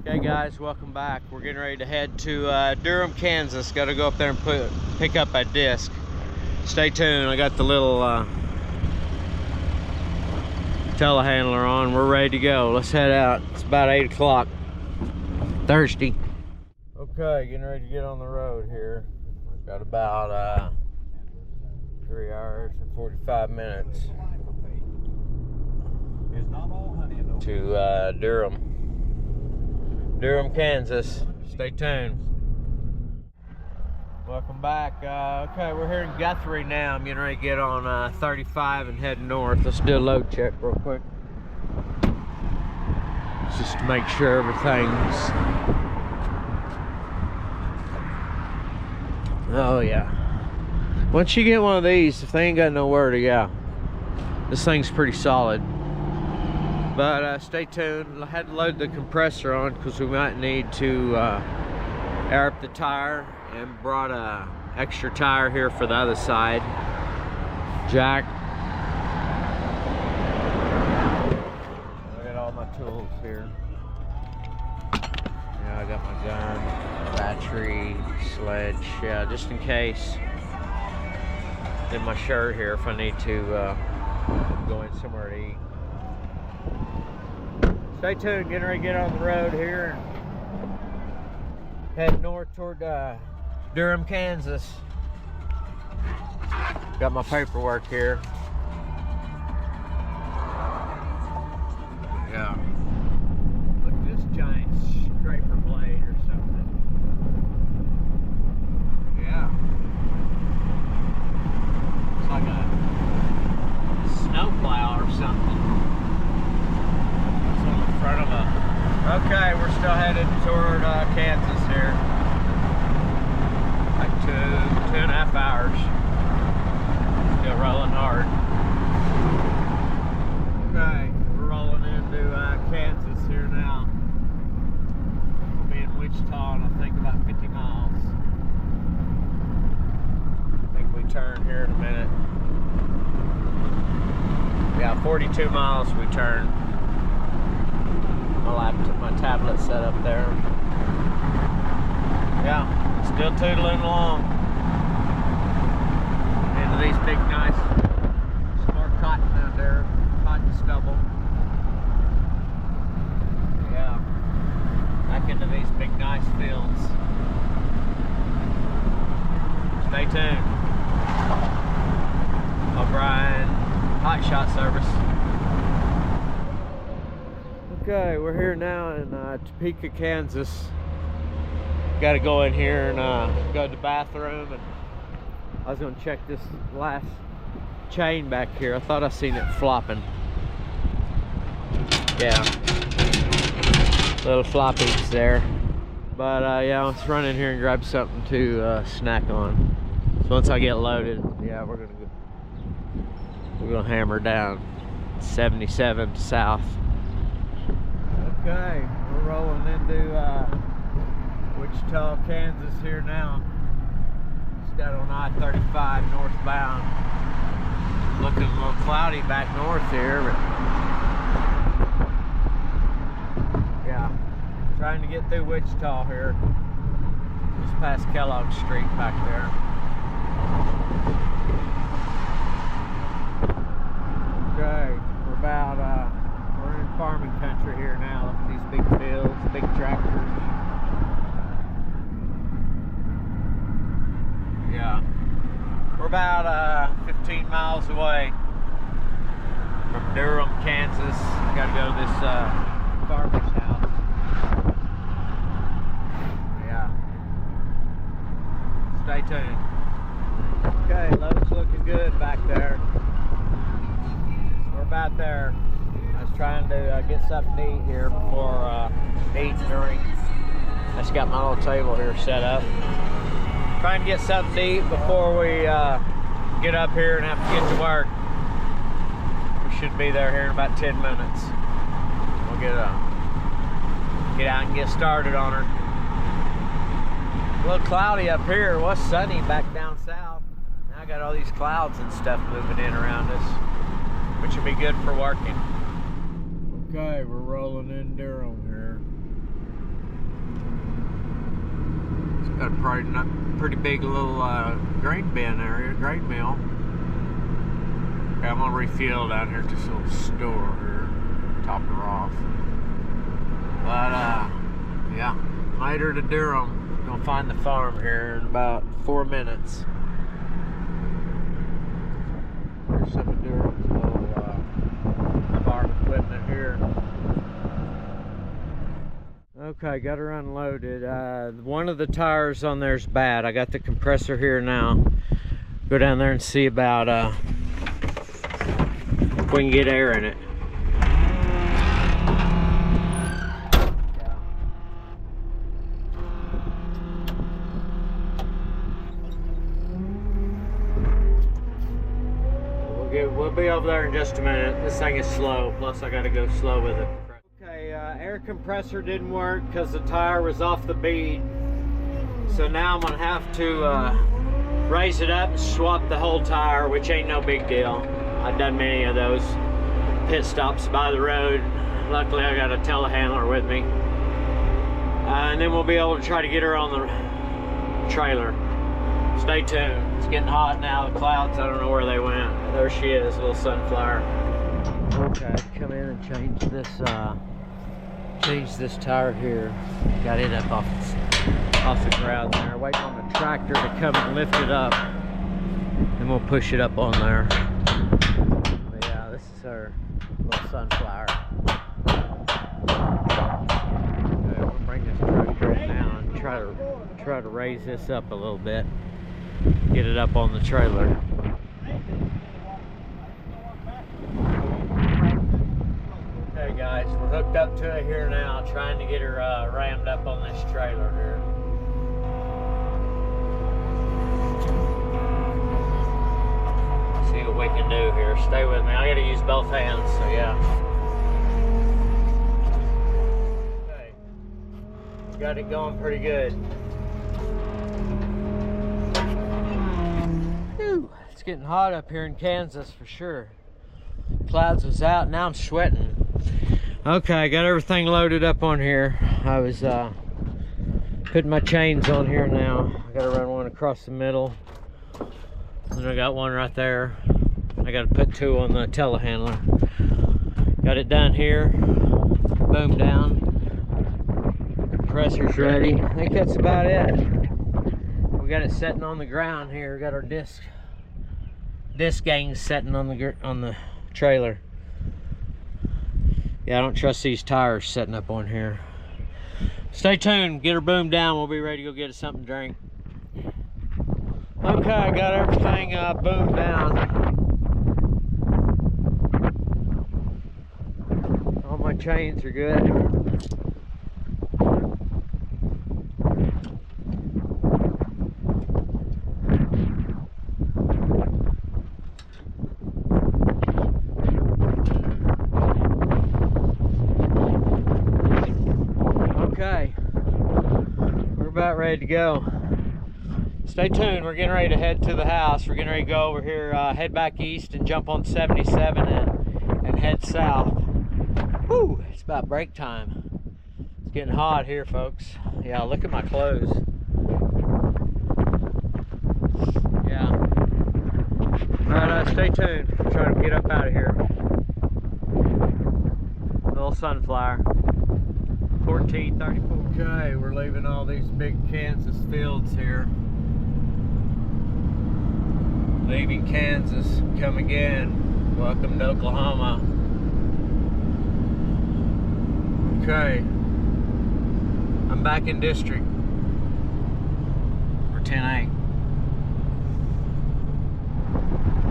Okay guys, welcome back. We're getting ready to head to Durham, Kansas. Got to go up there and pick up a disc. Stay tuned. I got the little telehandler on. We're ready to go. Let's head out. It's about 8 o'clock. Thirsty. Okay, getting ready to get on the road here. Got about 3 hours and 45 minutes to Durham, Kansas. Stay tuned. Welcome back. Okay, we're here in Guthrie now. I'm getting ready to get on 35 and head north. Let's do a load check real quick. Just to make sure everything's... Oh yeah. Once you get one of these, if they ain't got nowhere to go, this thing's pretty solid. But stay tuned. I had to load the compressor on because we might need to air up the tire, and brought a extra tire here for the other side. Jack. I got all my tools here. Yeah, I got my gun, battery, sledge, yeah, just in case. In my shirt here if I need to go in somewhere to eat. Stay tuned, getting ready to get on the road here and head north toward Durham, Kansas. Got my paperwork here. Yeah. Look at this giant scraper blade or something. Yeah. It's like a snowplow or something. Front of a... Okay, we're still headed toward Kansas here. Like 2.5 hours. Still rolling hard. Okay, we're rolling into Kansas here now. We'll be in Wichita in I think about 50 miles. I think we turn here in a minute. Yeah, 42 miles we turn. My tablet set up there. Yeah, still tootling along. Into these big nice, some more cotton out there, cotton stubble. Yeah, back into these big nice fields. Stay tuned. O'Brien Hot Shot Service. Okay, we're here now in Topeka, Kansas. Got to go in here and go to the bathroom, and I was going to check this last chain back here. I thought I seen it flopping. Yeah, little floppies there. But yeah, let's run in here and grab something to snack on. So once I get loaded, yeah, we're gonna hammer down 77 south. Okay, we're rolling into Wichita, Kansas here now. Just got on I-35 northbound. Looking a little cloudy back north here, but yeah, trying to get through Wichita here. Just past Kellogg Street back there. Okay, we're about we're in farming country here now. Look at these big fields, big tractors. Yeah. We're about 15 miles away from Durham, Kansas. Gotta go to this farmer's house. Yeah. Stay tuned. Okay, load's looking good back there. We're about there. I was trying to get something to eat here before eating and drink. I just got my little table here set up. Trying to get something to eat before we get up here and have to get to work. We should be there here in about 10 minutes. We'll get out and get started on her. A little cloudy up here. It was sunny back down south. Now I got all these clouds and stuff moving in around us, which will be good for working. Okay, we're rolling in Durham here. a pretty big little grain bin area, grain mill. Okay, I'm gonna refuel down here at this little store here, top her off. But yeah, made her to Durham. Gonna find the farm here in about 4 minutes. Here's some of Durham's little farm equipment here. Okay, got her unloaded. One of the tires on there is bad. I got the compressor here now. Go down there and see about if we can get air in it. We'll be over there in just a minute. This thing is slow, plus I gotta go slow with it. Okay, air compressor didn't work because the tire was off the bead. So now I'm gonna have to raise it up and swap the whole tire, which ain't no big deal. I've done many of those pit stops by the road. Luckily I got a telehandler with me. And then we'll be able to try to get her on the trailer. Stay tuned. It's getting hot now. The clouds, I don't know where they went. There she is, little sunflower. Okay, come in and change this tire here. Got it up off the ground there. Waiting on the tractor to come and lift it up. Then we'll push it up on there. But yeah, this is her little sunflower. Okay, we'll bring this tractor in now and try to raise this up a little bit. Get it up on the trailer. Okay guys, we're hooked up to it here now, trying to get her rammed up on this trailer here. See what we can do here. Stay with me. I gotta use both hands, so yeah. Okay. Got it going pretty good. It's getting hot up here in Kansas for sure. Clouds was out, now I'm sweating. Okay, I got everything loaded up on here. I was putting my chains on here now. I gotta run one across the middle. And I got one right there. I gotta put two on the telehandler. Got it done here. Boom down. Compressor's ready. I think that's about it. We got it sitting on the ground here. We got our disc gang setting on the trailer. Yeah, I don't trust these tires setting up on here. Stay tuned, get her boomed down. We'll be ready to go get us something to drink. Okay, I got everything boomed down. All my chains are good. Okay, we're about ready to go. Stay tuned, we're getting ready to head to the house. We're getting ready to go over here, head back east and jump on 77 and head south. Whew, it's about break time. It's getting hot here, folks. Yeah, look at my clothes. Yeah. Alright, stay tuned. I'm trying to get up out of here. Little sunflower. 1434. Okay, we're leaving all these big Kansas fields here. Leaving Kansas, come again. Welcome to Oklahoma. Okay, I'm back in district for 10-8.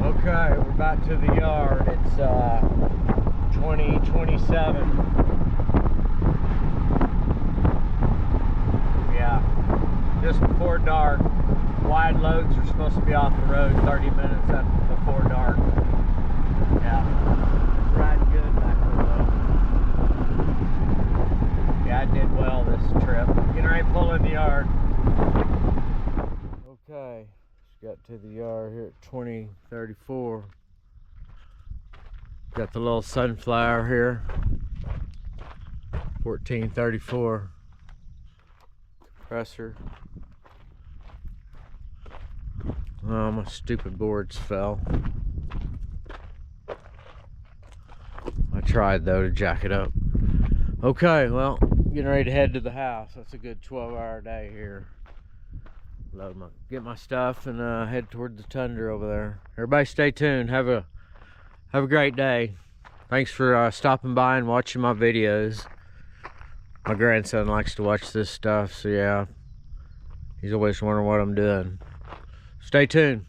Okay, we're back to the yard. It's 2027. Yeah, just before dark. Wide loads are supposed to be off the road 30 minutes before dark. Yeah, riding good back there. Yeah, I did well this trip. Getting ready to pull in the yard. Okay, just got to the yard here at 2034. Got the little sunflower here. 1434. Compressor. Oh, my stupid boards fell. I tried though to jack it up. Okay, well, getting ready to head to the house. That's a good 12-hour day here. Get my stuff and head toward the tundra over there. Everybody stay tuned. Have a great day. Thanks for stopping by and watching my videos. My grandson likes to watch this stuff, so yeah, he's always wondering what I'm doing. Stay tuned.